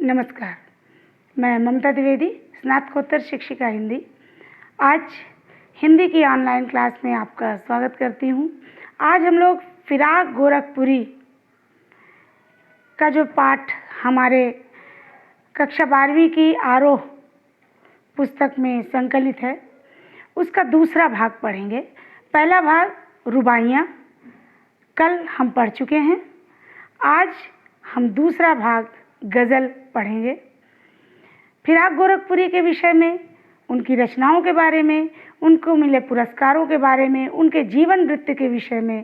नमस्कार, मैं ममता द्विवेदी, स्नातकोत्तर शिक्षिका हिंदी। आज हिंदी की ऑनलाइन क्लास में आपका स्वागत करती हूँ। आज हम लोग फिराक गोरखपुरी का जो पाठ हमारे कक्षा 12वीं की आरोह पुस्तक में संकलित है, उसका दूसरा भाग पढ़ेंगे। पहला भाग रुबाइयाँ कल हम पढ़ चुके हैं। आज हम दूसरा भाग गज़ल पढ़ेंगे। फिराक गोरखपुरी के विषय में, उनकी रचनाओं के बारे में, उनको मिले पुरस्कारों के बारे में, उनके जीवन वृत्त के विषय में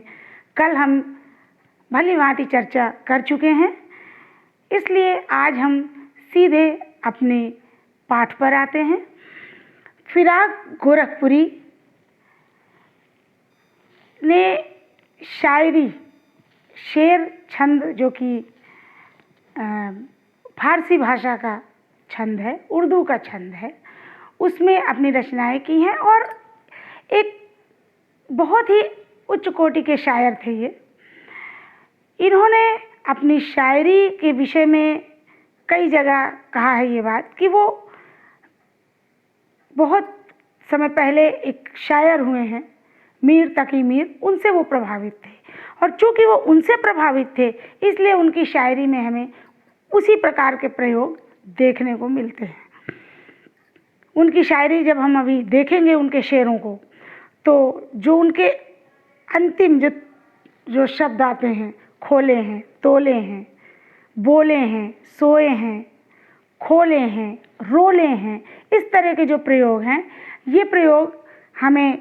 कल हम भली भांति चर्चा कर चुके हैं। इसलिए आज हम सीधे अपने पाठ पर आते हैं। फिराक गोरखपुरी ने शायरी, शेर छंद, जो कि फारसी भाषा का छंद है, उर्दू का छंद है, उसमें अपनी रचनाएं की हैं और एक बहुत ही उच्च कोटि के शायर थे ये। इन्होंने अपनी शायरी के विषय में कई जगह कहा है ये बात कि वो बहुत समय पहले एक शायर हुए हैं, मीर तकी मीर, उनसे वो प्रभावित थे और चूँकि वो उनसे प्रभावित थे इसलिए उनकी शायरी में हमें उसी प्रकार के प्रयोग देखने को मिलते हैं। उनकी शायरी जब हम अभी देखेंगे, उनके शेरों को, तो जो उनके अंतिम जो शब्द आते हैं, खोले हैं, तोले हैं, बोले हैं, सोए हैं, खोले हैं, रोले हैं, इस तरह के जो प्रयोग हैं, ये प्रयोग हमें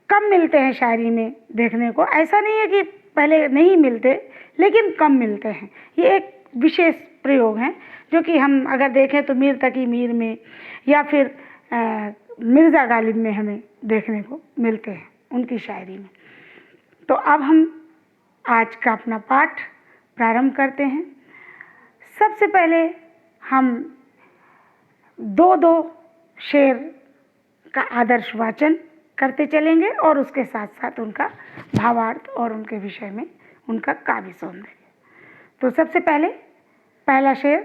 कम मिलते हैं शायरी में देखने को। ऐसा नहीं है कि पहले नहीं मिलते, लेकिन कम मिलते हैं। ये एक विशेष प्रयोग हैं जो कि हम अगर देखें तो मीर तकी मीर में या फिर मिर्ज़ा गालिब में हमें देखने को मिलते हैं उनकी शायरी में। तो अब हम आज का अपना पाठ प्रारंभ करते हैं। सबसे पहले हम दो शेर का आदर्श वाचन करते चलेंगे और उसके साथ साथ उनका भावार्थ और उनके विषय में उनका काव्य सौंदर्य। तो सबसे पहले पहला शेर,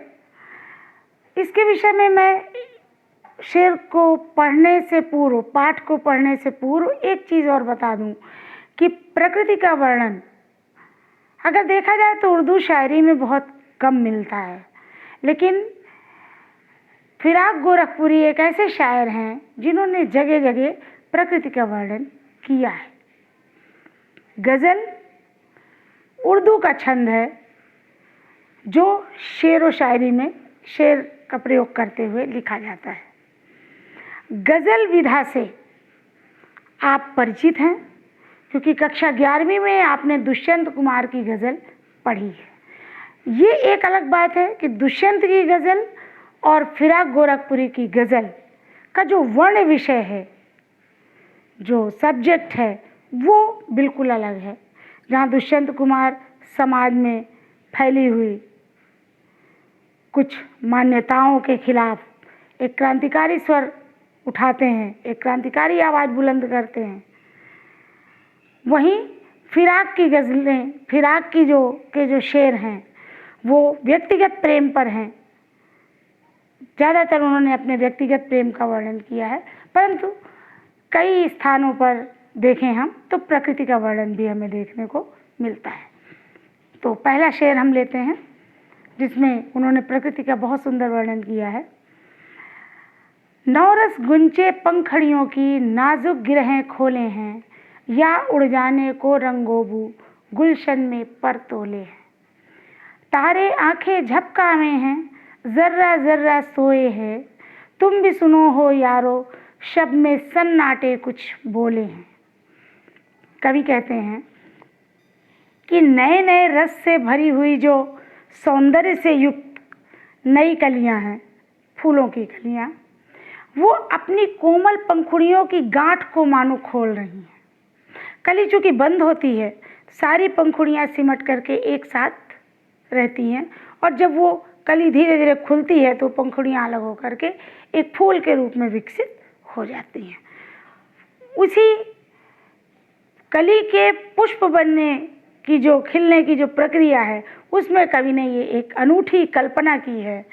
इसके विषय में मैं शेर को पढ़ने से पूर्व, पाठ को पढ़ने से पूर्व एक चीज़ और बता दूं कि प्रकृति का वर्णन अगर देखा जाए तो उर्दू शायरी में बहुत कम मिलता है, लेकिन फिराक गोरखपुरी एक ऐसे शायर हैं जिन्होंने जगह जगह प्रकृति का वर्णन किया है। गज़ल उर्दू का छंद है जो शेर व शायरी में शेर का प्रयोग करते हुए लिखा जाता है। गज़ल विधा से आप परिचित हैं क्योंकि कक्षा 11वीं में आपने दुष्यंत कुमार की गज़ल पढ़ी है। ये एक अलग बात है कि दुष्यंत की गज़ल और फिराक गोरखपुरी की गज़ल का जो वर्ण विषय है, जो सब्जेक्ट है, वो बिल्कुल अलग है। जहाँ दुष्यंत कुमार समाज में फैली हुई कुछ मान्यताओं के खिलाफ एक क्रांतिकारी स्वर उठाते हैं, एक क्रांतिकारी आवाज़ बुलंद करते हैं, वहीं फिराक की गज़लें, फिराक की जो शेर हैं वो व्यक्तिगत प्रेम पर हैं। ज़्यादातर उन्होंने अपने व्यक्तिगत प्रेम का वर्णन किया है, परंतु कई स्थानों पर देखें हम तो प्रकृति का वर्णन भी हमें देखने को मिलता है। तो पहला शेर हम लेते हैं जिसमें उन्होंने प्रकृति का बहुत सुंदर वर्णन किया है। नौरस गुंचे पंखड़ियों की नाजुक गिरहें खोले हैं, या उड़ जाने को रंगोबू गुलशन में पर तोले हैं। तारे आंखें झपकावे हैं, जर्रा जर्रा सोए हैं, तुम भी सुनो हो यारो, शब में सन्नाटे कुछ बोले हैं। कवि कहते हैं कि नए नए रस से भरी हुई जो सौंदर्य से युक्त नई कलियां हैं, फूलों की कलियां, वो अपनी कोमल पंखुड़ियों की गांठ को मानो खोल रही हैं। कली चूँकि बंद होती है, सारी पंखुड़ियां सिमट करके एक साथ रहती हैं और जब वो कली धीरे धीरे खुलती है तो पंखुड़ियां अलग होकर के एक फूल के रूप में विकसित हो जाती हैं। उसी कली के पुष्प बनने की जो खिलने की जो प्रक्रिया है, उसमें कवि ने ये एक अनूठी कल्पना की है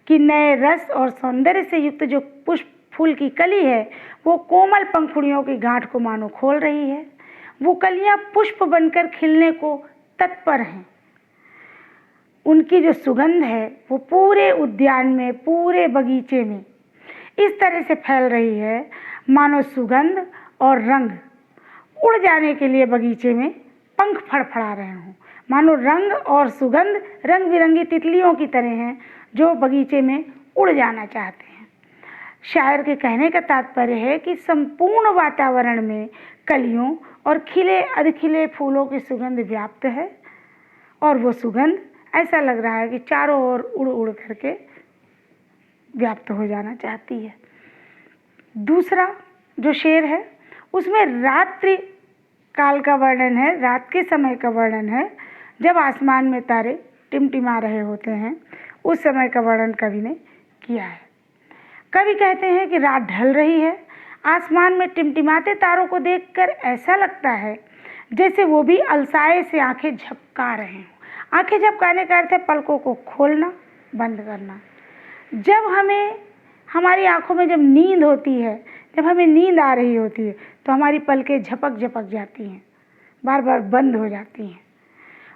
कि नए रस और सौंदर्य से युक्त जो पुष्प फूल की कली है, वो कोमल पंखुड़ियों की गांठ को मानो खोल रही है। वो कलियां पुष्प बनकर खिलने को तत्पर हैं। उनकी जो सुगंध है वो पूरे उद्यान में, पूरे बगीचे में इस तरह से फैल रही है मानो सुगंध और रंग उड़ जाने के लिए बगीचे में पंख फड़फड़ा रहे हों। मानो रंग और सुगंध रंग बिरंगी तितलियों की तरह हैं जो बगीचे में उड़ जाना चाहते हैं। शायर के कहने का तात्पर्य है कि संपूर्ण वातावरण में कलियों और खिले अधखिले फूलों की सुगंध व्याप्त है और वो सुगंध ऐसा लग रहा है कि चारों ओर उड़ उड़ करके व्याप्त हो जाना चाहती है। दूसरा जो शेर है उसमें रात्रि काल का वर्णन है, रात के समय का वर्णन है, जब आसमान में तारे टिमटिमा रहे होते हैं, उस समय का वर्णन कवि ने किया है। कवि कहते हैं कि रात ढल रही है, आसमान में टिमटिमाते तारों को देखकर ऐसा लगता है जैसे वो भी अलसाए से आंखें झपका रहे हों। आंखें झपकाने का अर्थ है पलकों को खोलना, बंद करना। जब हमें हमारी आंखों में जब नींद होती है, जब हमें नींद आ रही होती है, तो हमारी पलकें झपक झपक जाती हैं, बार बार बंद हो जाती हैं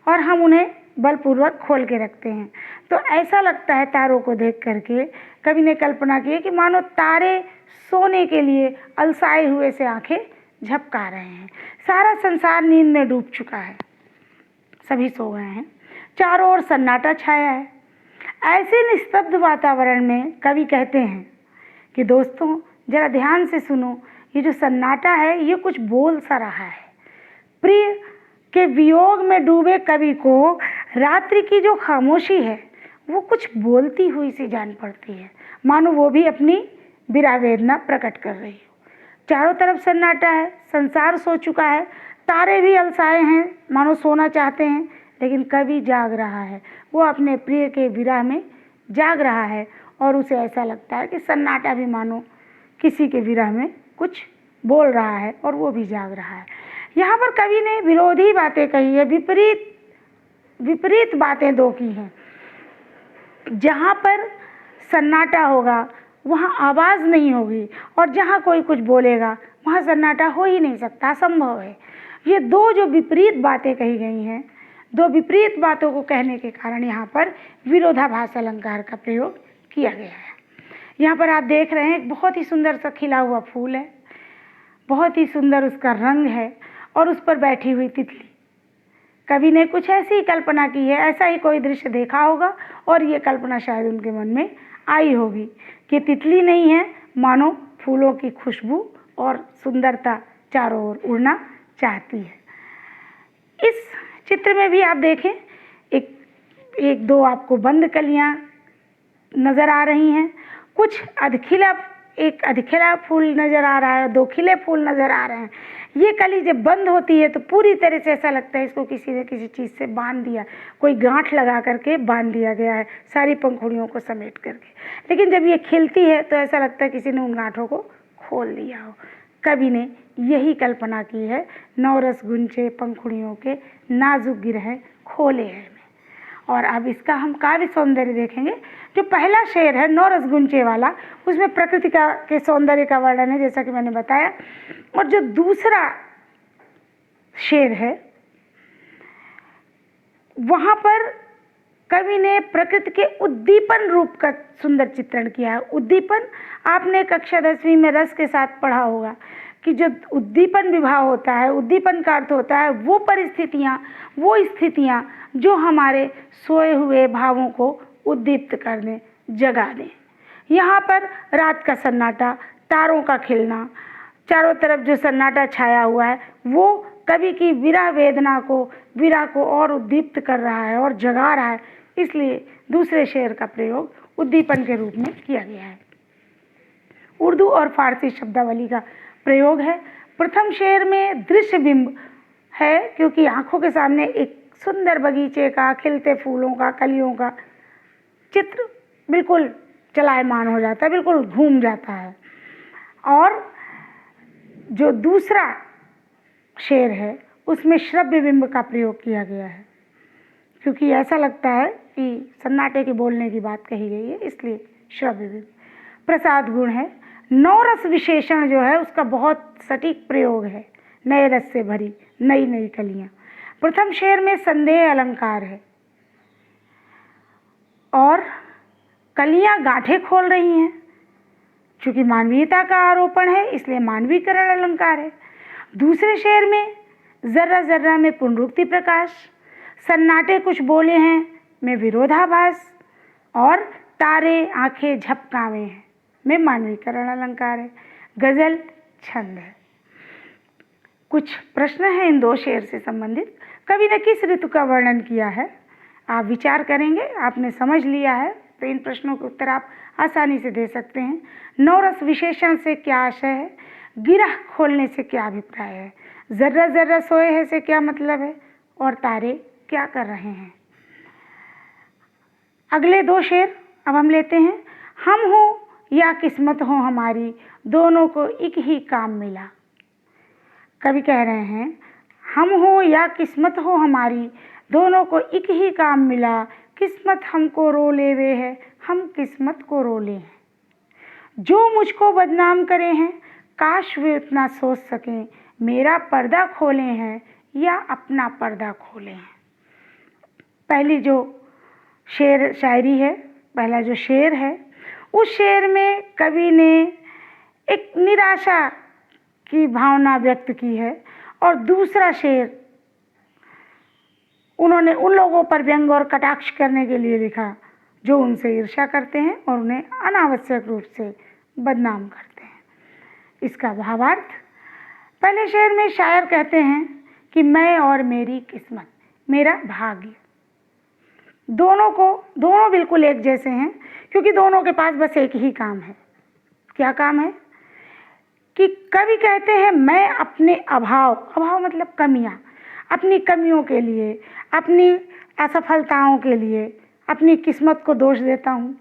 और हम उन्हें बलपूर्वक खोल के रखते हैं। तो ऐसा लगता है तारों को देख करके, कवि ने कल्पना की है कि मानो तारे सोने के लिए अलसाए हुए से आंखें झपका रहे हैं। सारा संसार नींद में डूब चुका है, सभी सो गए हैं, चारों ओर सन्नाटा छाया है। ऐसे निस्तब्ध वातावरण में कवि कहते हैं कि दोस्तों जरा ध्यान से सुनो, ये जो सन्नाटा है ये कुछ बोल सा रहा है। प्रिय के वियोग में डूबे कवि को रात्रि की जो खामोशी है वो कुछ बोलती हुई सी जान पड़ती है, मानो वो भी अपनी विरह वेदना प्रकट कर रही हो। चारों तरफ सन्नाटा है, संसार सो चुका है, तारे भी अलसाए हैं, मानो सोना चाहते हैं, लेकिन कवि जाग रहा है। वो अपने प्रिय के विरह में जाग रहा है और उसे ऐसा लगता है कि सन्नाटा भी मानो किसी के विरह में कुछ बोल रहा है और वो भी जाग रहा है। यहाँ पर कवि ने विरोधी बातें कही है, विपरीत बातें दो की हैं। जहाँ पर सन्नाटा होगा वहाँ आवाज़ नहीं होगी और जहाँ कोई कुछ बोलेगा वहाँ सन्नाटा हो ही नहीं सकता, असंभव है। ये दो जो विपरीत बातें कही गई हैं, दो विपरीत बातों को कहने के कारण यहाँ पर विरोधाभास अलंकार का प्रयोग किया गया है। यहाँ पर आप देख रहे हैं एक बहुत ही सुंदर सा खिला हुआ फूल है, बहुत ही सुंदर उसका रंग है और उस पर बैठी हुई तितली। कवि ने कुछ ऐसी ही कल्पना की है, ऐसा ही कोई दृश्य देखा होगा और ये कल्पना शायद उनके मन में आई होगी कि तितली नहीं है, मानो फूलों की खुशबू और सुंदरता चारों ओर उड़ना चाहती है। इस चित्र में भी आप देखें एक दो आपको बंद कलियां नज़र आ रही हैं, कुछ एक अधखिला फूल नज़र आ रहा है, दो खिले फूल नज़र आ रहे हैं। ये कली जब बंद होती है तो पूरी तरह से ऐसा लगता है इसको किसी ने किसी चीज़ से बांध दिया, कोई गांठ लगा करके बांध दिया गया है सारी पंखुड़ियों को समेट करके। लेकिन जब ये खिलती है तो ऐसा लगता है किसी ने उन गांठों को खोल दिया हो। कवि ने यही कल्पना की है, नौरस गुंचे पंखुड़ियों के नाजुक गिरह खोले हैं। और अब इसका हम काव्य सौंदर्य देखेंगे। जो पहला शेर है नौरस गुंचे वाला, उसमें प्रकृति के सौंदर्य का वर्णन है जैसा कि मैंने बताया, और जो दूसरा शेर है वहाँ पर कवि ने प्रकृति के उद्दीपन रूप का सुंदर चित्रण किया है। उद्दीपन आपने कक्षा 10वीं में रस के साथ पढ़ा होगा कि जो उद्दीपन विभाव होता है, उद्दीपन का अर्थ होता है वो परिस्थितियाँ, वो स्थितियाँ जो हमारे सोए हुए भावों को उद्दीप्त कर दें, जगा दें। यहाँ पर रात का सन्नाटा, तारों का खिलना, चारों तरफ जो सन्नाटा छाया हुआ है वो कवि की विरह को और उद्दीप्त कर रहा है और जगा रहा है, इसलिए दूसरे शेर का प्रयोग उद्दीपन के रूप में किया गया है। उर्दू और फारसी शब्दावली का प्रयोग है। प्रथम शेर में दृश्य बिंब है क्योंकि आंखों के सामने एक सुंदर बगीचे का, खिलते फूलों का, कलियों का चित्र बिल्कुल चलायमान हो जाता है, बिल्कुल घूम जाता है। और जो दूसरा शेर है उसमें श्रव्य बिंब का प्रयोग किया गया है, क्योंकि ऐसा लगता है कि सन्नाटे के बोलने की बात कही गई है, इसलिए श्रव्य बिंब। प्रसाद गुण है। नवरस विशेषण जो है उसका बहुत सटीक प्रयोग है। नए रस से भरी नई नई कलियां। प्रथम शेर में संदेह अलंकार है और कलियां गांठें खोल रही हैं। चूंकि मानवीयता का आरोपण है इसलिए मानवीकरण अलंकार है। दूसरे शेर में जर्रा जर्रा में पुनरुक्ति प्रकाश, सन्नाटे कुछ बोले हैं में विरोधाभास और तारे आंखें झपकावे हैं में मानवीकरण अलंकार है। गजल छंद है। कुछ प्रश्न हैं इन दो शेर से संबंधित। कवि ने किस ऋतु का वर्णन किया है? आप विचार करेंगे, आपने समझ लिया है तो इन प्रश्नों के उत्तर आप आसानी से दे सकते हैं। नवरस विशेषण से क्या आशय है? गिरह खोलने से क्या अभिप्राय है? जर्रा जर्रा सोए है से क्या मतलब है? और तारे क्या कर रहे हैं? अगले दो शेर अब हम लेते हैं। हम हो या किस्मत हो हमारी, दोनों को एक ही काम मिला। कवि कह रहे हैं हम हो या किस्मत हो हमारी, दोनों को एक ही काम मिला। किस्मत हमको रो ले वे है, हम किस्मत को रो ले हैं। जो मुझको बदनाम करे हैं, काश वे उतना सोच सकें। मेरा पर्दा खोले हैं या अपना पर्दा खोले हैं। पहली जो शेर शायरी है, पहला जो शेर है, उस शेर में कवि ने एक निराशा की भावना व्यक्त की है और दूसरा शेर उन्होंने उन लोगों पर व्यंग और कटाक्ष करने के लिए लिखा जो उनसे ईर्ष्या करते हैं और उन्हें अनावश्यक रूप से बदनाम करते हैं। इसका भावार्थ, पहले शेर में शायर कहते हैं कि मैं और मेरी किस्मत, मेरा भाग्य, दोनों बिल्कुल एक जैसे हैं, क्योंकि दोनों के पास बस एक ही काम है। क्या काम है? कि कवि कहते हैं मैं अपने अभाव मतलब कमियां, अपनी कमियों के लिए, अपनी असफलताओं के लिए अपनी किस्मत को दोष देता हूँ,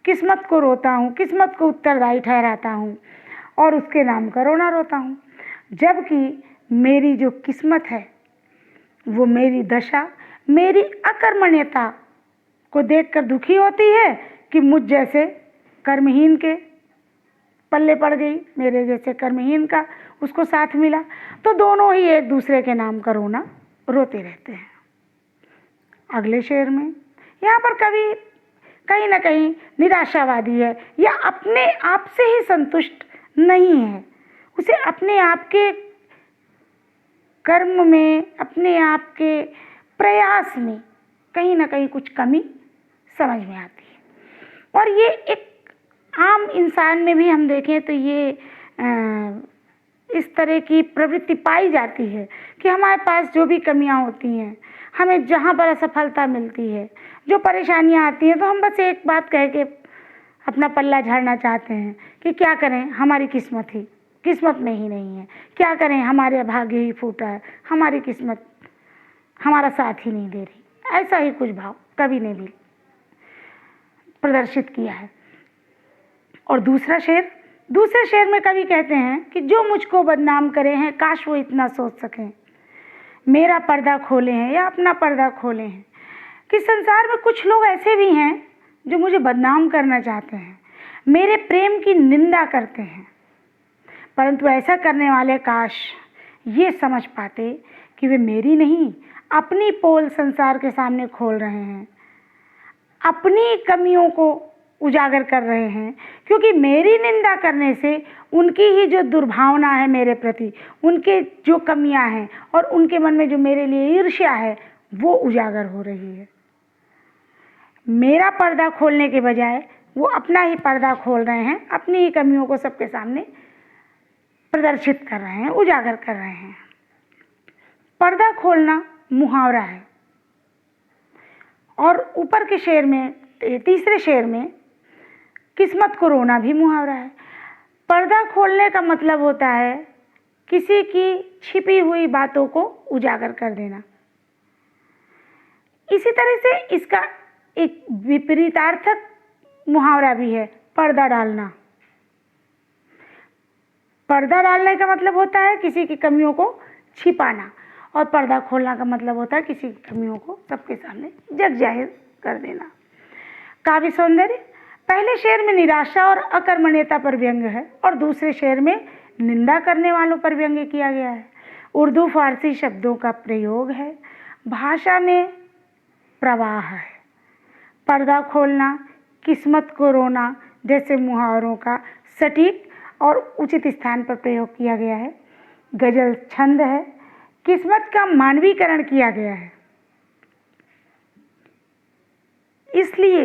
किस्मत को रोता हूँ, किस्मत को उत्तरदायी ठहराता हूँ और उसके नाम का रोना रोता हूँ। जबकि मेरी जो किस्मत है वो मेरी दशा, मेरी अकर्मण्यता को देखकर दुखी होती है कि मुझ जैसे कर्महीन के पल्ले पड़ गई, मेरे जैसे कर्महीन का उसको साथ मिला। तो दोनों ही एक दूसरे के नाम का रोना रोते रहते हैं। अगले शेर में यहाँ पर कवि कहीं ना कहीं निराशावादी है या अपने आप से ही संतुष्ट नहीं है। उसे अपने आप के कर्म में, अपने आप के प्रयास में कहीं ना कहीं कुछ कमी समझ में आती है। और ये एक आम इंसान में भी हम देखें तो ये इस तरह की प्रवृत्ति पाई जाती है कि हमारे पास जो भी कमियां होती हैं, हमें जहाँ पर असफलता मिलती है, जो परेशानियां आती हैं, तो हम बस एक बात कह के अपना पल्ला झाड़ना चाहते हैं कि क्या करें, हमारी किस्मत में ही नहीं है, क्या करें, हमारे भाग्य ही फूटा है, हमारी किस्मत हमारा साथ ही नहीं दे रही। ऐसा ही कुछ भाव कवि ने भी प्रदर्शित किया है। और दूसरे शेर में कवि कहते हैं कि जो मुझको बदनाम करे हैं, काश वो इतना सोच सकें, मेरा पर्दा खोले हैं या अपना पर्दा खोले हैं। कि संसार में कुछ लोग ऐसे भी हैं जो मुझे बदनाम करना चाहते हैं, मेरे प्रेम की निंदा करते हैं, परंतु ऐसा करने वाले काश ये समझ पाते कि वे मेरी नहीं, अपनी पोल संसार के सामने खोल रहे हैं, अपनी कमियों को उजागर कर रहे हैं। क्योंकि मेरी निंदा करने से उनकी ही जो दुर्भावना है मेरे प्रति, उनके जो कमियां हैं और उनके मन में जो मेरे लिए ईर्ष्या है, वो उजागर हो रही है। मेरा पर्दा खोलने के बजाय वो अपना ही पर्दा खोल रहे हैं, अपनी ही कमियों को सबके सामने प्रदर्शित कर रहे हैं, उजागर कर रहे हैं। पर्दा खोलना मुहावरा है। और ऊपर के शेर में, तीसरे शेर में, किस्मत को रोना भी मुहावरा है। पर्दा खोलने का मतलब होता है किसी की छिपी हुई बातों को उजागर कर देना। इसी तरह से इसका एक विपरीतार्थक मुहावरा भी है, पर्दा डालना। पर्दा डालने का मतलब होता है किसी की कमियों को छिपाना, और पर्दा खोलना का मतलब होता है किसी की कमियों को सबके सामने जग जाहिर कर देना। काव्य सौंदर्य, पहले शेर में निराशा और अकर्मण्यता पर व्यंग्य है और दूसरे शेर में निंदा करने वालों पर व्यंग्य किया गया है। उर्दू फारसी शब्दों का प्रयोग है, भाषा में प्रवाह है। पर्दा खोलना, किस्मत को रोना जैसे मुहावरों का सटीक और उचित स्थान पर प्रयोग किया गया है। गजल छंद है, किस्मत का मानवीकरण किया गया है, इसलिए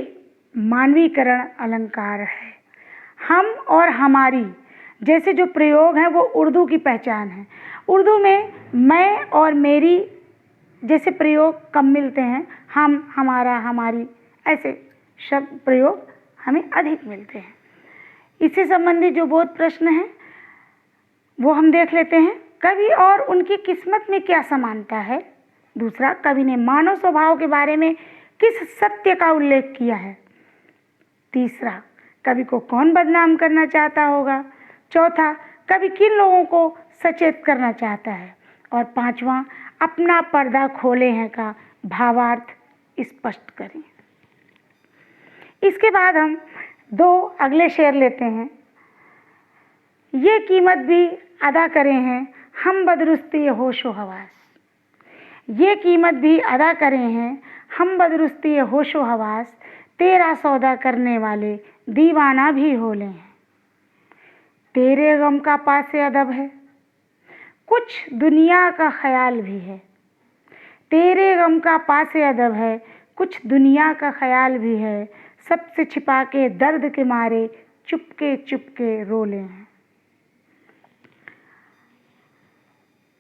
मानवीकरण अलंकार है। हम और हमारी जैसे जो प्रयोग हैं वो उर्दू की पहचान है। उर्दू में मैं और मेरी जैसे प्रयोग कम मिलते हैं, हम, हमारा, हमारी ऐसे शब्द प्रयोग हमें अधिक मिलते हैं। इससे संबंधित जो बोध प्रश्न हैं वो हम देख लेते हैं। कवि और उनकी किस्मत में क्या समानता है। दूसरा, कवि ने मानव स्वभाव के बारे में किस सत्य का उल्लेख किया है। तीसरा, कवि को कौन बदनाम करना चाहता होगा। चौथा, कवि किन लोगों को सचेत करना चाहता है। और पांचवा, अपना पर्दा खोले हैं का भावार्थ स्पष्ट करें। इसके बाद हम दो अगले शेर लेते हैं। ये कीमत भी अदा करें हैं हम बदरुस्ती होशो हवास। ये कीमत भी अदा करें हैं हम बदरुस्ती होशो हवास, तेरा सौदा करने वाले दीवाना भी होले हैं। तेरे गम का पासे अदब है, कुछ दुनिया का ख्याल भी है। तेरे गम का पासे अदब है, कुछ दुनिया का ख्याल भी है। सबसे छिपा के दर्द के मारे चुपके चुपके रोले हैं।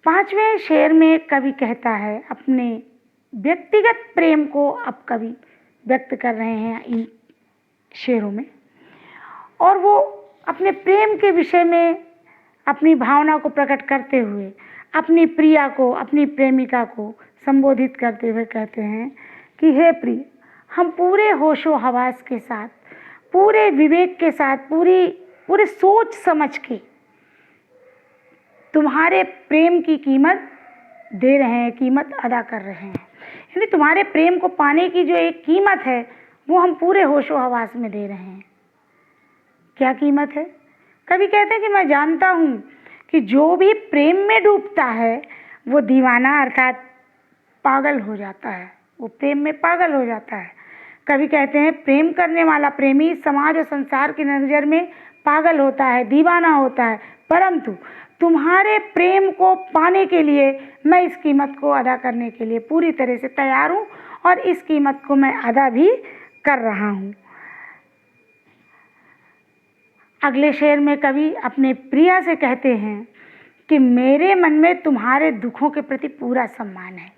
पांचवें शेर में कवि कहता है अपने व्यक्तिगत प्रेम को अब कवि व्यक्त कर रहे हैं इन शेरों में, और वो अपने प्रेम के विषय में अपनी भावना को प्रकट करते हुए अपनी प्रिया को, अपनी प्रेमिका को संबोधित करते हुए कहते हैं कि हे प्रिय, हम पूरे होशो हवास के साथ, पूरे विवेक के साथ, पूरे सोच समझ के तुम्हारे प्रेम की कीमत दे रहे हैं, कीमत अदा कर रहे हैं। यानी तुम्हारे प्रेम को पाने की जो एक कीमत है वो हम पूरे होशो हवास में दे रहे हैं। क्या कीमत है? कभी कहते हैं कि मैं जानता हूँ कि जो भी प्रेम में डूबता है वो दीवाना अर्थात पागल हो जाता है, वो प्रेम में पागल हो जाता है। कभी कहते हैं प्रेम करने वाला प्रेमी समाज और संसार की नज़र में पागल होता है, दीवाना होता है, परंतु तुम्हारे प्रेम को पाने के लिए मैं इस कीमत को अदा करने के लिए पूरी तरह से तैयार हूँ और इस कीमत को मैं अदा भी कर रहा हूँ। अगले शेर में कवि अपने प्रिया से कहते हैं कि मेरे मन में तुम्हारे दुखों के प्रति पूरा सम्मान है।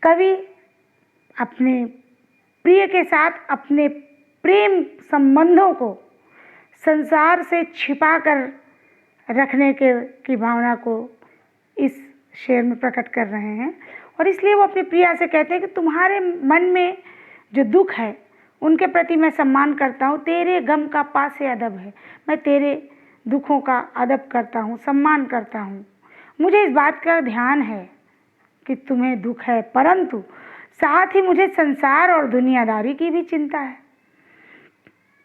कवि अपने प्रिय के साथ अपने प्रेम संबंधों को संसार से छिपा कर रखने की भावना को इस शेर में प्रकट कर रहे हैं, और इसलिए वो अपनी प्रिया से कहते हैं कि तुम्हारे मन में जो दुख है उनके प्रति मैं सम्मान करता हूँ। तेरे गम का पासे अदब है, मैं तेरे दुखों का अदब करता हूँ, सम्मान करता हूँ। मुझे इस बात का ध्यान है कि तुम्हें दुख है, परंतु साथ ही मुझे संसार और दुनियादारी की भी चिंता है,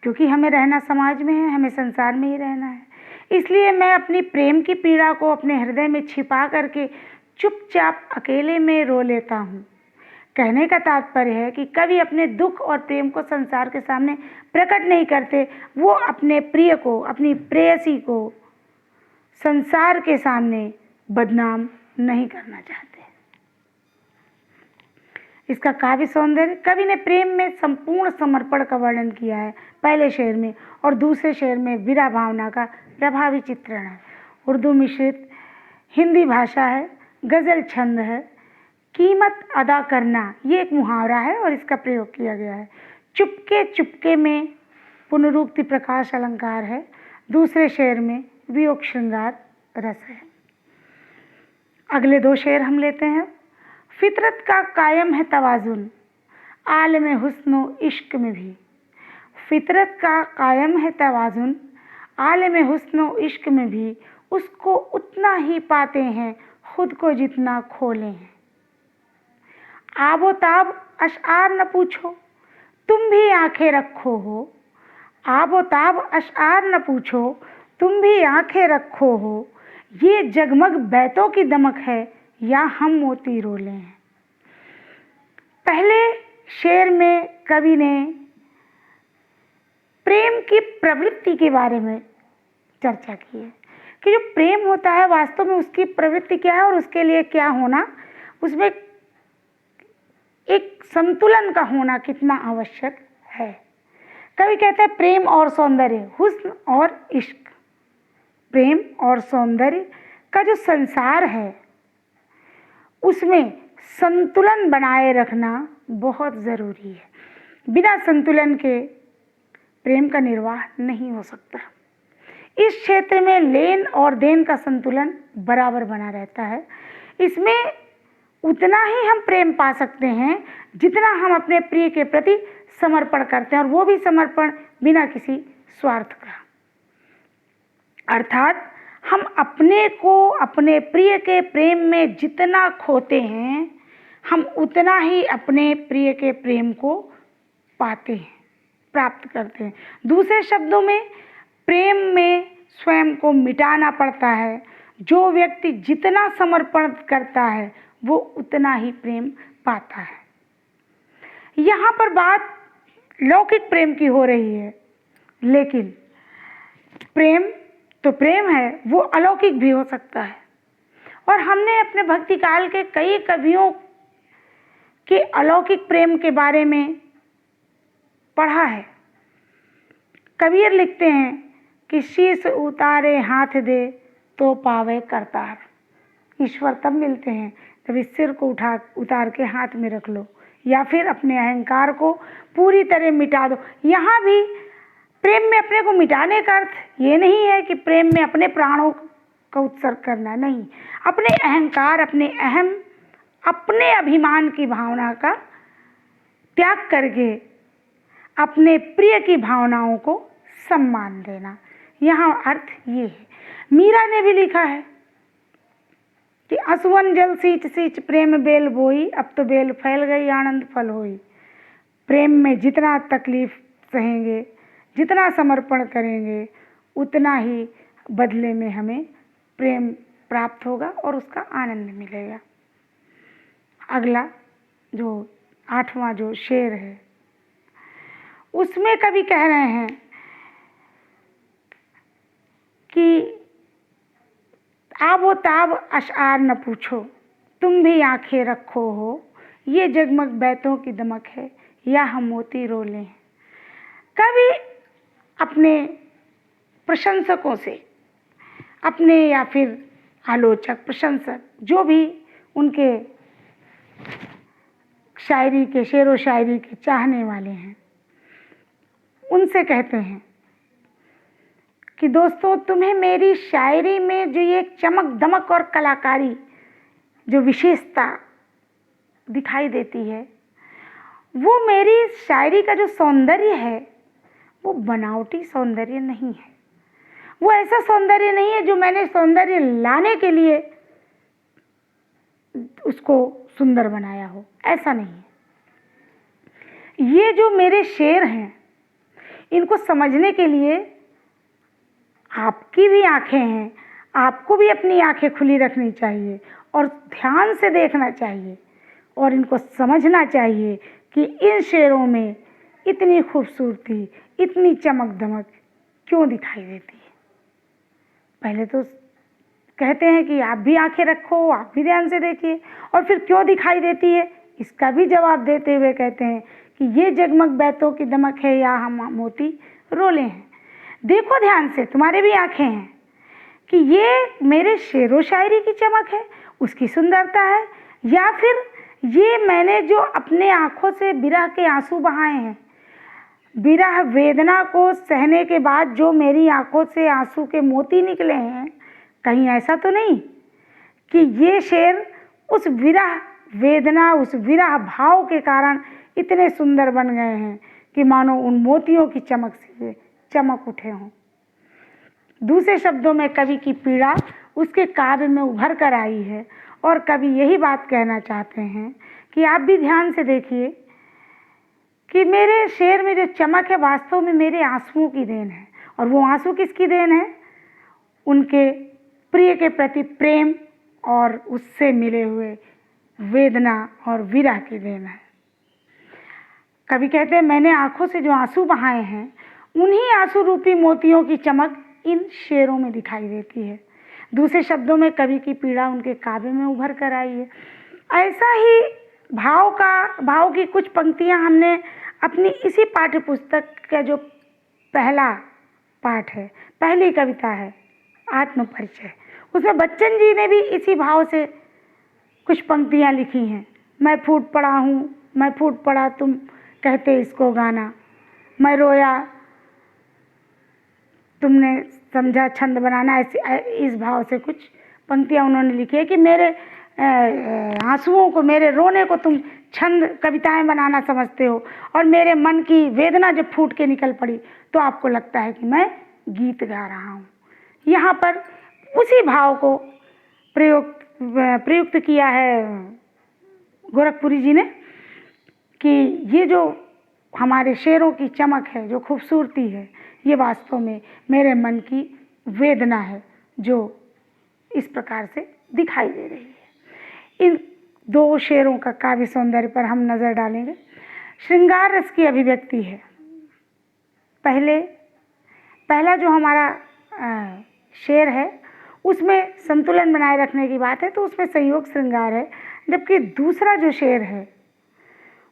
क्योंकि हमें रहना समाज में है, हमें संसार में ही रहना है। इसलिए मैं अपनी प्रेम की पीड़ा को अपने हृदय में छिपा करके चुपचाप अकेले में रो लेता हूँ। कहने का तात्पर्य है कि कवि अपने दुख और प्रेम को संसार के सामने प्रकट नहीं करते, वो अपने प्रिय को, अपनी प्रेयसी को संसार के सामने बदनाम नहीं करना चाहते। इसका काव्य सौंदर्य, कवि ने प्रेम में संपूर्ण समर्पण का वर्णन किया है पहले शेर में, और दूसरे शेर में विरह भावना का प्रभावी चित्रण है। उर्दू मिश्रित हिंदी भाषा है, गज़ल छंद है। कीमत अदा करना ये एक मुहावरा है और इसका प्रयोग किया गया है। चुपके चुपके में पुनरुक्ति प्रकाश अलंकार है। दूसरे शेर में वियोग श्रृंगार रस है। अगले दो शेर हम लेते हैं। फितरत का कायम है तवाजुन, आलम हुस्न इश्क में भी। फितरत का कायम है तवाजुन, आलम हुस्न इश्क में भी। उसको उतना ही पाते हैं खुद को जितना खोले हैं। आबोताब अशआर न पूछो, तुम भी आंखें रखो हो। आबोताब अशआर न पूछो, तुम भी आंखें रखो हो। ये जगमग बैतों की दमक है या हम मोती रोले हैं। पहले शेर में कवि ने प्रेम की प्रवृत्ति के बारे में चर्चा की है कि जो प्रेम होता है वास्तव में उसकी प्रवृत्ति क्या है और उसके लिए क्या होना, उसमें एक संतुलन का होना कितना आवश्यक है। कवि कहते हैं प्रेम और सौंदर्य, हुस्न और इश्क, प्रेम और सौंदर्य का जो संसार है उसमें संतुलन बनाए रखना बहुत ज़रूरी है। बिना संतुलन के प्रेम का निर्वाह नहीं हो सकता। इस क्षेत्र में लेन और देन का संतुलन बराबर बना रहता है। इसमें उतना ही हम प्रेम पा सकते हैं जितना हम अपने प्रिय के प्रति समर्पण करते हैं, और वो भी समर्पण बिना किसी स्वार्थ का। अर्थात हम अपने को अपने प्रिय के प्रेम में जितना खोते हैं, हम उतना ही अपने प्रिय के प्रेम को पाते हैं, प्राप्त करते हैं। दूसरे शब्दों में प्रेम में स्वयं को मिटाना पड़ता है। जो व्यक्ति जितना समर्पण करता है वो उतना ही प्रेम पाता है। यहाँ पर बात लौकिक प्रेम की हो रही है, लेकिन प्रेम तो प्रेम है, वो अलौकिक भी हो सकता है। और हमने अपने भक्ति काल के कई कवियों के अलौकिक प्रेम के बारे में पढ़ा है। कबीर लिखते हैं कि शीश उतारे हाथ दे तो पावे करतार। ईश्वर तब मिलते हैं जब इस सिर को उतार के हाथ में रख लो, या फिर अपने अहंकार को पूरी तरह मिटा दो। यहाँ भी प्रेम में अपने को मिटाने का अर्थ ये नहीं है कि प्रेम में अपने प्राणों का उत्सर्ग करना, नहीं। अपने अहंकार, अपने अहम, अपने अभिमान की भावना का त्याग करके अपने प्रिय की भावनाओं को सम्मान देना, यहाँ अर्थ ये है। मीरा ने भी लिखा है कि असुवन जल सींच सींच प्रेम बेल बोई, अब तो बेल फैल गई आनंद फल होई। प्रेम में जितना तकलीफ सहेंगे, जितना समर्पण करेंगे, उतना ही बदले में हमें प्रेम प्राप्त होगा और उसका आनंद मिलेगा। अगला जो 8वां जो शेर है उसमें कवि कह रहे हैं कि आबोताब अशआर न पूछो, तुम भी आंखें रखो हो। ये जगमग बैतों की दमक है या हम मोती रोले हैं। कवि अपने प्रशंसकों से, अपने या फिर आलोचक, प्रशंसक, जो भी उनके शायरी के, शेरो शायरी के चाहने वाले हैं, उनसे कहते हैं कि दोस्तों, तुम्हें मेरी शायरी में जो ये चमक दमक और कलाकारी, जो विशेषता दिखाई देती है, वो मेरी शायरी का जो सौंदर्य है वो बनावटी सौंदर्य नहीं है। वो ऐसा सौंदर्य नहीं है जो मैंने सौंदर्य लाने के लिए उसको सुंदर बनाया हो, ऐसा नहीं है। ये जो मेरे शेर हैं, इनको समझने के लिए आपकी भी आंखें हैं, आपको भी अपनी आंखें खुली रखनी चाहिए और ध्यान से देखना चाहिए और इनको समझना चाहिए कि इन शेरों में इतनी खूबसूरती, इतनी चमक दमक क्यों दिखाई देती है। पहले तो कहते हैं कि आप भी आंखें रखो, आप भी ध्यान से देखिए, और फिर क्यों दिखाई देती है इसका भी जवाब देते हुए कहते हैं कि ये जगमग बैतों की दमक है या हम मोती रोले हैं। देखो ध्यान से, तुम्हारे भी आंखें हैं, कि ये मेरे शेरो शायरी की चमक है, उसकी सुंदरता है, या फिर ये मैंने जो अपने आँखों से विरह के आंसू बहाए हैं, विरह वेदना को सहने के बाद जो मेरी आंखों से आंसू के मोती निकले हैं, कहीं ऐसा तो नहीं कि ये शेर उस विरह वेदना, उस विरह भाव के कारण इतने सुंदर बन गए हैं कि मानो उन मोतियों की चमक से चमक उठे हों। दूसरे शब्दों में कवि की पीड़ा उसके काव्य में उभर कर आई है और कवि यही बात कहना चाहते हैं कि आप भी ध्यान से देखिए कि मेरे शेर में जो चमक है वास्तव में मेरे आंसुओं की देन है। और वो आंसू किसकी देन है? उनके प्रिय के प्रति प्रेम और उससे मिले हुए वेदना और विरह की देन है। कवि कहते हैं मैंने आंखों से जो आंसू बहाए हैं उन्हीं आंसू रूपी मोतियों की चमक इन शेरों में दिखाई देती है। दूसरे शब्दों में कवि की पीड़ा उनके काव्य में उभर कर आई है। ऐसा ही भाव की कुछ पंक्तियां हमने अपनी इसी पाठ्य पुस्तक का जो पहला पाठ है, पहली कविता है आत्मपरिचय, उसमें बच्चन जी ने भी इसी भाव से कुछ पंक्तियां लिखी हैं। मैं फूट पड़ा हूँ, मैं फूट पड़ा, तुम कहते इसको गाना, मैं रोया, तुमने समझा छंद बनाना। ऐसे इस भाव से कुछ पंक्तियां उन्होंने लिखी है कि मेरे आंसुओं को, मेरे रोने को तुम छंद कविताएं बनाना समझते हो और मेरे मन की वेदना जब फूट के निकल पड़ी तो आपको लगता है कि मैं गीत गा रहा हूँ। यहाँ पर उसी भाव को प्रयुक्त किया है गोरखपुरी जी ने कि ये जो हमारे शेरों की चमक है, जो खूबसूरती है, ये वास्तव में मेरे मन की वेदना है जो इस प्रकार से दिखाई दे रही है। इन दो शेरों का काव्य सौंदर्य पर हम नज़र डालेंगे। श्रृंगार रस की अभिव्यक्ति है। पहला जो हमारा शेर है उसमें संतुलन बनाए रखने की बात है, तो उसमें संयोग श्रृंगार है, जबकि दूसरा जो शेर है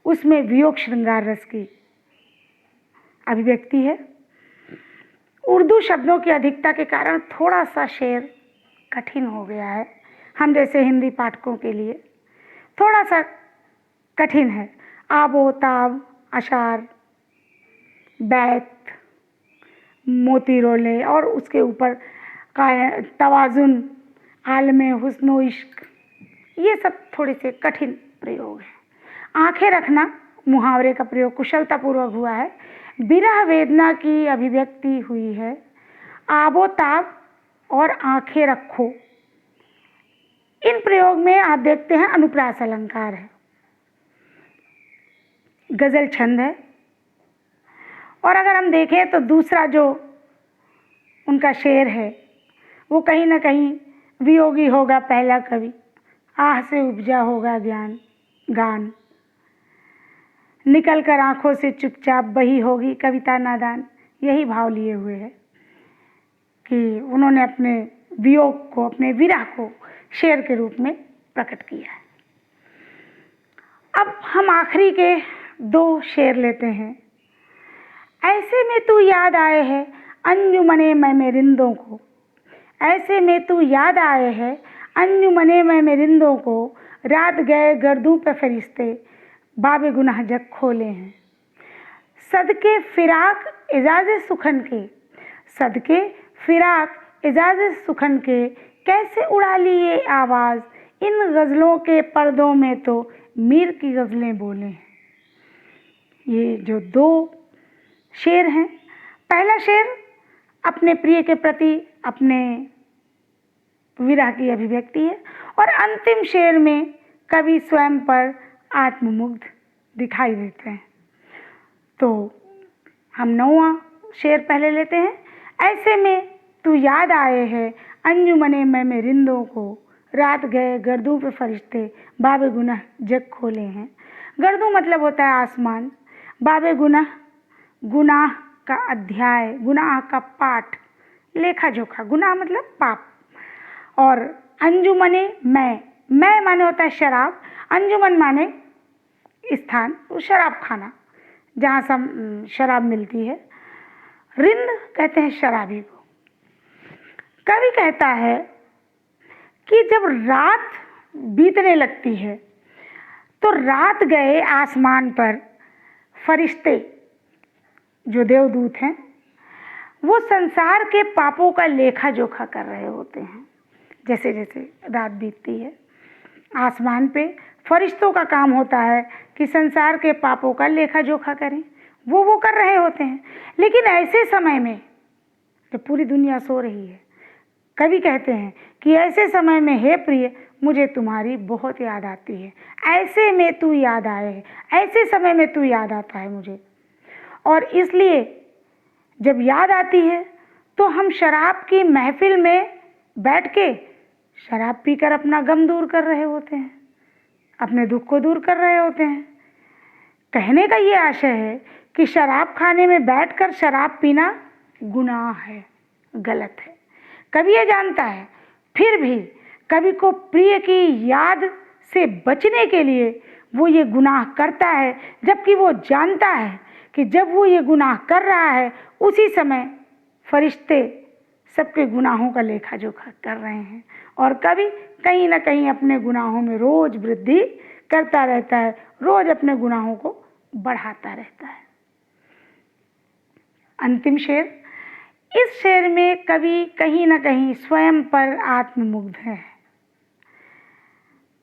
उसमें वियोग श्रृंगार रस की अभिव्यक्ति है। उर्दू शब्दों की अधिकता के कारण थोड़ा सा शेर कठिन हो गया है, हम जैसे हिंदी पाठकों के लिए थोड़ा सा कठिन है। आबो ताब, अशार, बैत, मोती रोले और उसके ऊपर तवाजुन, आलमे हुस्नो इश्क, ये सब थोड़े से कठिन प्रयोग हैं। आंखें रखना मुहावरे का प्रयोग कुशलतापूर्वक हुआ है। विरह वेदना की अभिव्यक्ति हुई है। आबो ताब और आंखें रखो, इन प्रयोग में आप देखते हैं अनुप्रास अलंकार है, गजल छंद है। और अगर हम देखें तो दूसरा जो उनका शेर है वो कहीं ना कहीं वियोगी होगा पहला कवि, आह से उपजा होगा ज्ञान गान, निकल कर आंखों से चुपचाप बही होगी कविता नादान। यही भाव लिए हुए है कि उन्होंने अपने वियोग को, अपने विरह को शेर के रूप में प्रकट किया है। अब हम आखिरी के दो शेर लेते हैं। ऐसे में तू याद आए है अंजुमने मैं मेरिंदों को, ऐसे में तू याद आए है अंजुमने मैं मेरिंदों को, रात गए गर्दों पे फरिश्ते बाबे गुनाह जग खोले हैं। सदके फिराक इजाज़त सुखन के, सदके फिराक इजाज़त सुखन के, कैसे उड़ा ली ये आवाज़, इन गज़लों के पर्दों में तो मीर की गज़लें बोले हैं। ये जो दो शेर हैं, पहला शेर अपने प्रिय के प्रति अपने विरह की अभिव्यक्ति है और अंतिम शेर में कवि स्वयं पर आत्ममुग्ध दिखाई देते हैं। तो हम नौवां शेर पहले लेते हैं। ऐसे में तू याद आए है अंजुमने मैं मेरिंदों को, रात गए गर्दों पे फरिश्ते बाबे गुनाह जग खोले हैं। गर्दों मतलब होता है आसमान, बाबे गुनाह गुनाह का अध्याय, गुनाह का पाठ, लेखा जोखा, गुनाह मतलब पाप। और अंजुमने मैं माने होता है शराब, अंजुमन माने स्थान, शराब खाना जहाँ सब शराब मिलती है। रिंद कहते हैं शराबी को। कवि कहता है कि जब रात बीतने लगती है तो रात गए आसमान पर फरिश्ते जो देवदूत हैं वो संसार के पापों का लेखा जोखा कर रहे होते हैं। जैसे जैसे रात बीतती है आसमान पे फरिश्तों का काम होता है कि संसार के पापों का लेखा जोखा करें, वो कर रहे होते हैं। लेकिन ऐसे समय में जब पूरी दुनिया सो रही है, कवि कहते हैं कि ऐसे समय में हे प्रिय मुझे तुम्हारी बहुत याद आती है, ऐसे में तू याद आए है, ऐसे समय में तू याद आता है मुझे। और इसलिए जब याद आती है तो हम शराब की महफिल में बैठ के शराब पीकर अपना गम दूर कर रहे होते हैं, अपने दुख को दूर कर रहे होते हैं। कहने का ये आशय है कि शराब खाने में बैठकर शराब पीना गुनाह है, गलत है। कभी ये जानता है, फिर भी कवि को प्रिय की याद से बचने के लिए वो ये गुनाह करता है, जबकि वो जानता है कि जब वो ये गुनाह कर रहा है उसी समय फरिश्ते सबके गुनाहों का लेखा जोखा कर रहे हैं, और कभी कहीं ना कहीं अपने गुनाहों में रोज वृद्धि करता रहता है, रोज अपने गुनाहों को बढ़ाता रहता है। अंतिम शेर, इस शेर में कवि कहीं ना कहीं स्वयं पर आत्ममुग्ध है।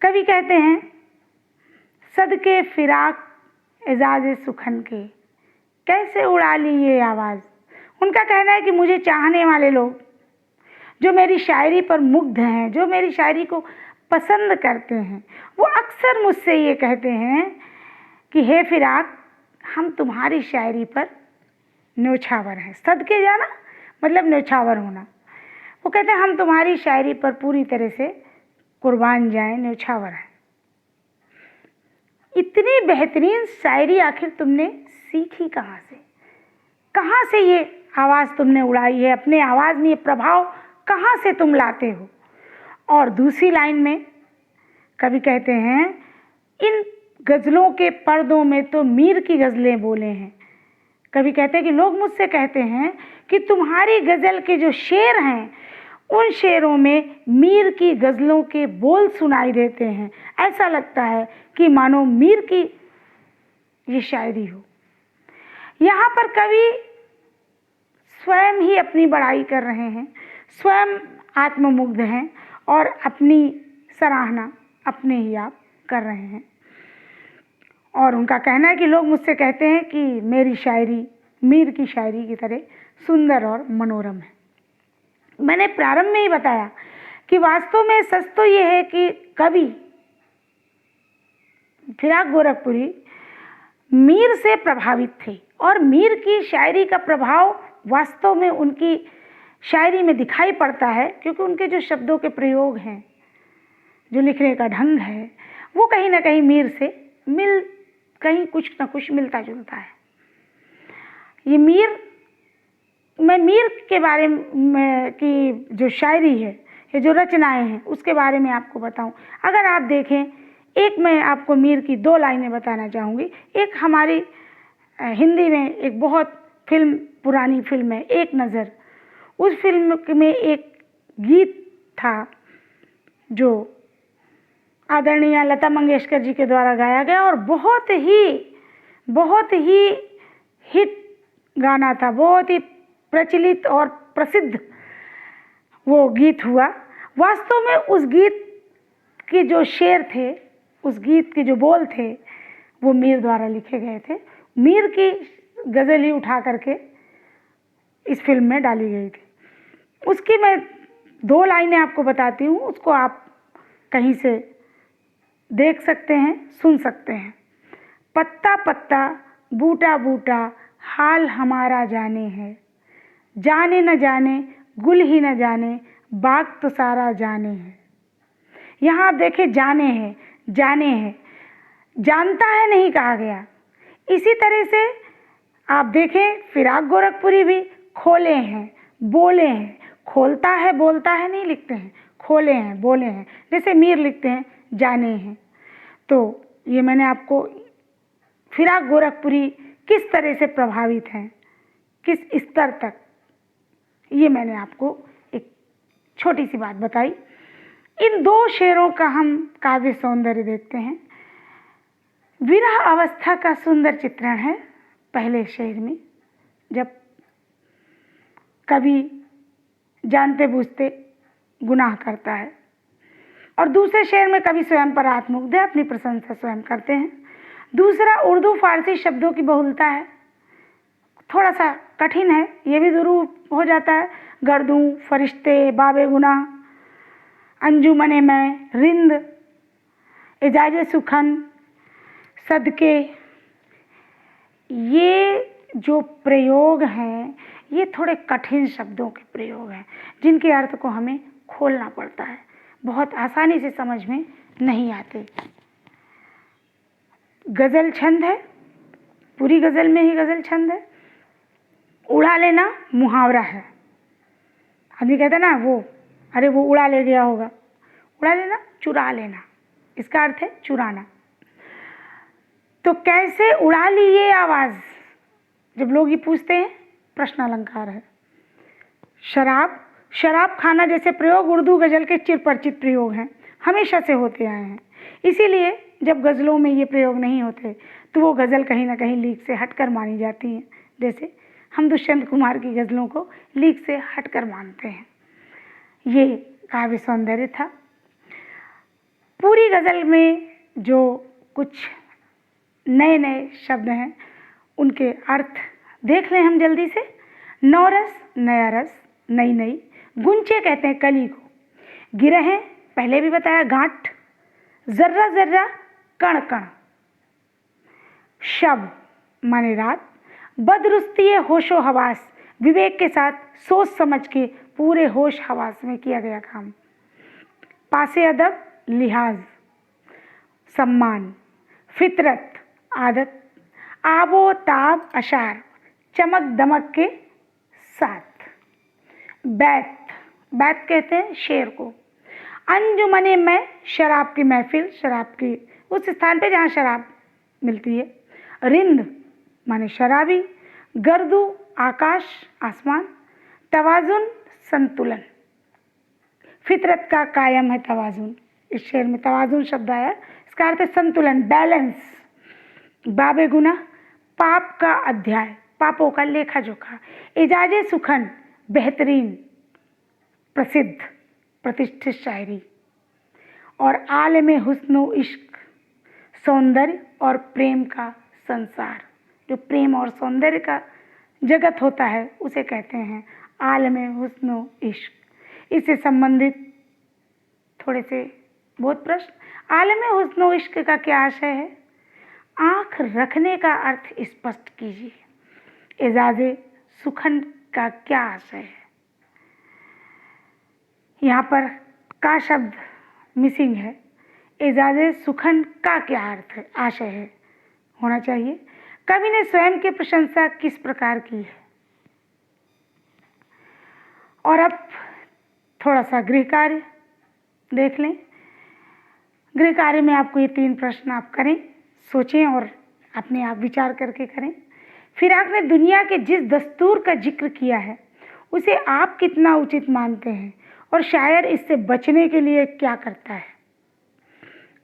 कवि कहते हैं, सदके फिराक एजाज सुखन के, कैसे उड़ा ली ये आवाज़। उनका कहना है कि मुझे चाहने वाले लोग जो मेरी शायरी पर मुग्ध हैं, जो मेरी शायरी को पसंद करते हैं, वो अक्सर मुझसे ये कहते हैं कि हे फिराक, हम तुम्हारी शायरी पर न्योछावर हैं। सदके जाना मतलब न्योछावर होना। वो कहते हैं हम तुम्हारी शायरी पर पूरी तरह से कुर्बान जाएं, न्योछावर हैं। इतनी बेहतरीन शायरी आखिर तुमने सीखी कहाँ से? कहाँ से ये आवाज़ तुमने उड़ाई है? अपने आवाज़ में ये प्रभाव कहाँ से तुम लाते हो? और दूसरी लाइन में कवि कहते हैं, इन गज़लों के पर्दों में तो मीर की गज़लें बोले हैं। कवि कहते हैं कि लोग मुझसे कहते हैं कि तुम्हारी गज़ल के जो शेर हैं उन शेरों में मीर की गज़लों के बोल सुनाई देते हैं, ऐसा लगता है कि मानो मीर की ये शायरी हो। यहाँ पर कवि स्वयं ही अपनी बड़ाई कर रहे हैं, स्वयं आत्ममुग्ध हैं और अपनी सराहना अपने ही आप कर रहे हैं। और उनका कहना है कि लोग मुझसे कहते हैं कि मेरी शायरी मीर की शायरी की तरह सुंदर और मनोरम है। मैंने प्रारंभ में ही बताया कि वास्तव में सच तो ये है कि कवि फिराक गोरखपुरी मीर से प्रभावित थे और मीर की शायरी का प्रभाव वास्तव में उनकी शायरी में दिखाई पड़ता है, क्योंकि उनके जो शब्दों के प्रयोग हैं, जो लिखने का ढंग है, वो कहीं ना कहीं मीर से कहीं कुछ ना कुछ मिलता जुलता है। ये मैं मीर के बारे में की जो शायरी है, ये जो रचनाएं हैं, उसके बारे में आपको बताऊं। अगर आप देखें, एक मैं आपको मीर की 2 लाइनें बताना चाहूँगी। एक हमारी हिंदी में एक बहुत पुरानी फिल्म है, एक नज़र। उस फिल्म में एक गीत था जो आदरणीय लता मंगेशकर जी के द्वारा गाया गया और बहुत ही हिट गाना था, बहुत ही प्रचलित और प्रसिद्ध वो गीत हुआ। वास्तव में उस गीत के जो शेर थे, उस गीत के जो बोल थे, वो मीर द्वारा लिखे गए थे। मीर की गज़ल ही उठा करके इस फिल्म में डाली गई थी। उसकी मैं 2 लाइनें आपको बताती हूँ, उसको आप कहीं से देख सकते हैं, सुन सकते हैं। पत्ता पत्ता बूटा बूटा हाल हमारा जाने है, जाने न जाने गुल ही न जाने बाग तो सारा जाने है। यहाँ आप देखें, जाने हैं, जानता है नहीं कहा गया। इसी तरह से आप देखें, फिराक गोरखपुरी भी खोले हैं, बोले हैं। खोलता है बोलता है नहीं लिखते हैं, खोले हैं बोले हैं, जैसे मीर लिखते हैं जाने हैं। तो ये मैंने आपको फिराक गोरखपुरी किस तरह से प्रभावित हैं, किस स्तर तक, ये मैंने आपको एक छोटी सी बात बताई। इन 2 शेरों का हम काव्य सौंदर्य देखते हैं। विरह अवस्था का सुंदर चित्रण है पहले शेर में, जब कवि जानते बूझते गुनाह करता है, और दूसरे शेर में कवि स्वयं पर आत्ममुग्ध है, अपनी प्रशंसा स्वयं करते हैं। दूसरा, उर्दू फारसी शब्दों की बहुलता है, थोड़ा सा कठिन है, ये भी दुरूह हो जाता है। गर्दू, फरिश्ते, बाबे गुनाह, अंजुमने में रिंद, एजाज सुखन, सदके, ये जो प्रयोग हैं ये थोड़े कठिन शब्दों के प्रयोग हैं जिनके अर्थ को हमें खोलना पड़ता है, बहुत आसानी से समझ में नहीं आते। गज़ल छंद है, पूरी गज़ल में ही गज़ल छंद है। उड़ा लेना मुहावरा है। आदमी कहता है ना वो, अरे वो उड़ा ले गया होगा। उड़ा लेना, चुरा लेना, इसका अर्थ है चुराना। तो कैसे उड़ा ली ये आवाज़, जब लोग ये पूछते हैं, प्रश्न अलंकार है। शराब, शराब खाना जैसे प्रयोग उर्दू गज़ल के चिरपरिचित प्रयोग हैं, हमेशा से होते आए हैं। इसीलिए जब गज़लों में ये प्रयोग नहीं होते तो वो गज़ल कहीं ना कहीं लीक से हटकर मानी जाती हैं। जैसे हम दुष्यंत कुमार की गज़लों को लीक से हटकर मानते हैं। ये काव्य सौंदर्य था। पूरी गज़ल में जो कुछ नए नए शब्द हैं उनके अर्थ देख लें हम जल्दी से। नौरस, नया रस, नई नई। गुंचे कहते हैं कली को। गिरहें, पहले भी बताया, गांठ। जर्रा जर्रा, कण कण। शब माने रात। बदरुस्ती होशो हवास, विवेक के साथ सोच समझ के पूरे होश हवास में किया गया काम। पासे अदब, लिहाज, सम्मान। फितरत, आदत। आबो ताब, अशार, चमक दमक के साथ। बैत, बैत कहते हैं शेर को। अंजुमने में, शराब की महफिल, शराब की उस स्थान पे जहाँ शराब मिलती है। रिंद माने शराबी। गर्दू, आकाश, आसमान। तवाजुन, संतुलन। फितरत का कायम है तवाजुन। इस शेर में तवाजुन शब्द आया, इसका अर्थ है संतुलन, बैलेंस। बाबे गुना, पाप का अध्याय, पापों का लेखा जोखा। एजाजे सुखन, बेहतरीन, प्रसिद्ध, प्रतिष्ठित शायरी। और आलमे हुस्न इश्क, सौंदर्य और प्रेम का संसार। जो प्रेम और सौंदर्य का जगत होता है उसे कहते हैं आलमे हुस्न इश्क। इससे संबंधित थोड़े से बहुत प्रश्न। आलमे हुस्न इश्क का क्या आशय है? आँख रखने का अर्थ स्पष्ट कीजिए। एजाजे सुखन का क्या आशय है? यहाँ पर का शब्द मिसिंग है। एजाजे सुखन का क्या अर्थ है, आशय है, होना चाहिए। कवि ने स्वयं की प्रशंसा किस प्रकार की है? और अब थोड़ा सा गृह कार्य देख लें। गृह कार्य में आपको ये 3 प्रश्न आप करें, सोचें और अपने आप विचार करके करें। फिराक ने दुनिया के जिस दस्तूर का जिक्र किया है उसे आप कितना उचित मानते हैं और शायर इससे बचने के लिए क्या करता है?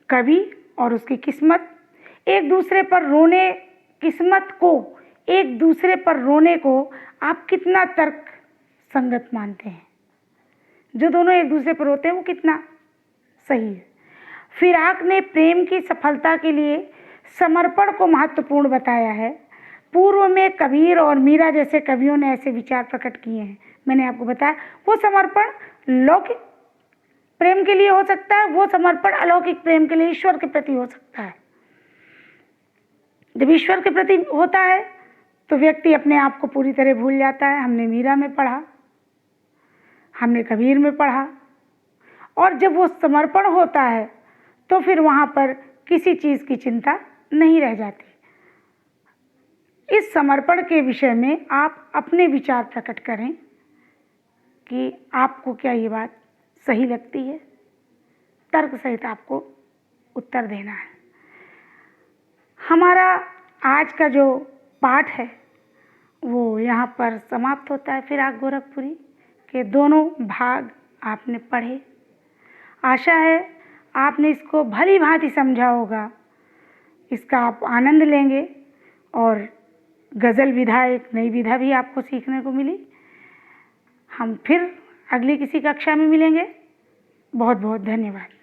कवि और उसकी किस्मत एक दूसरे पर रोने, किस्मत को एक दूसरे पर रोने को आप कितना तर्क संगत मानते हैं? जो दोनों एक दूसरे पर रोते हैं वो कितना सही है? फिराक ने प्रेम की सफलता के लिए समर्पण को महत्वपूर्ण बताया है। पूर्व में कबीर और मीरा जैसे कवियों ने ऐसे विचार प्रकट किए हैं। मैंने आपको बताया वो समर्पण लौकिक प्रेम के लिए हो सकता है, वो समर्पण अलौकिक प्रेम के लिए ईश्वर के प्रति हो सकता है। जब ईश्वर के प्रति होता है तो व्यक्ति अपने आप को पूरी तरह भूल जाता है। हमने मीरा में पढ़ा, हमने कबीर में पढ़ा। और जब वो समर्पण होता है तो फिर वहाँ पर किसी चीज़ की चिंता नहीं रह जाती। इस समर्पण के विषय में आप अपने विचार प्रकट करें कि आपको क्या ये बात सही लगती है। तर्क सहित आपको उत्तर देना है। हमारा आज का जो पाठ है वो यहाँ पर समाप्त होता है। फिराक गोरखपुरी के दोनों भाग आपने पढ़े। आशा है आपने इसको भली भांति समझा होगा, इसका आप आनंद लेंगे और गज़ल विधा, एक नई विधा भी आपको सीखने को मिली। हम फिर अगली किसी कक्षा में मिलेंगे। बहुत बहुत धन्यवाद।